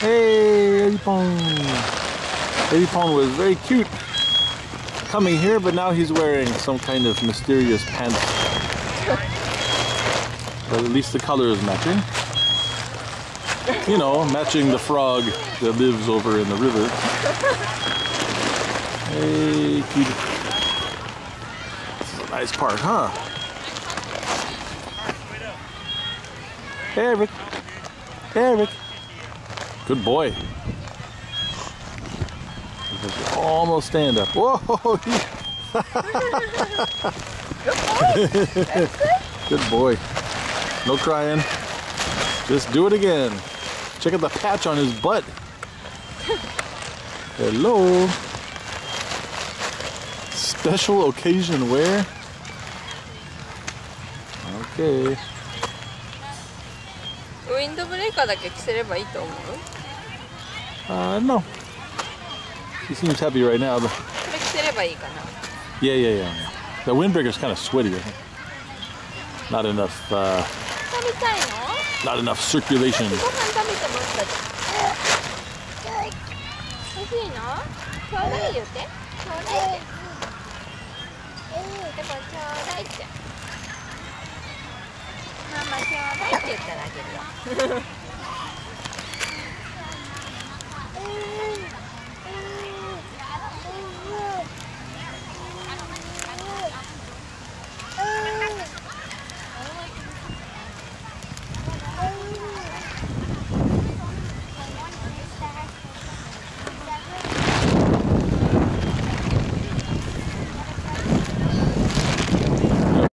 Hey, Eripon. Eripon was very cute coming here, but now he's wearing some kind of mysterious pants. But at least the color is matching. You know, matching the frog that lives over in the river. Hey, cutie. This is a nice park, huh? Hey, Eric. Hey, Eric. Good boy. Almost stand up. Whoa! Good boy. No crying. Just do it again. Check out the patch on his butt. Hello. Special occasion wear. Okay. ウィンドブレーカーだけ着せればいいと思う? No. He seems happy right now. But... これ着せればいいかな? Yeah. The windbreaker's kind of sweaty. I think. Not enough. 食べたいの? Not enough circulation. ご飯食べてもらったじゃん。欲しいの? ちょうだい言うて。ちょうだいって。だからちょうだいって。ママちょうだいって言ったらあげるよ。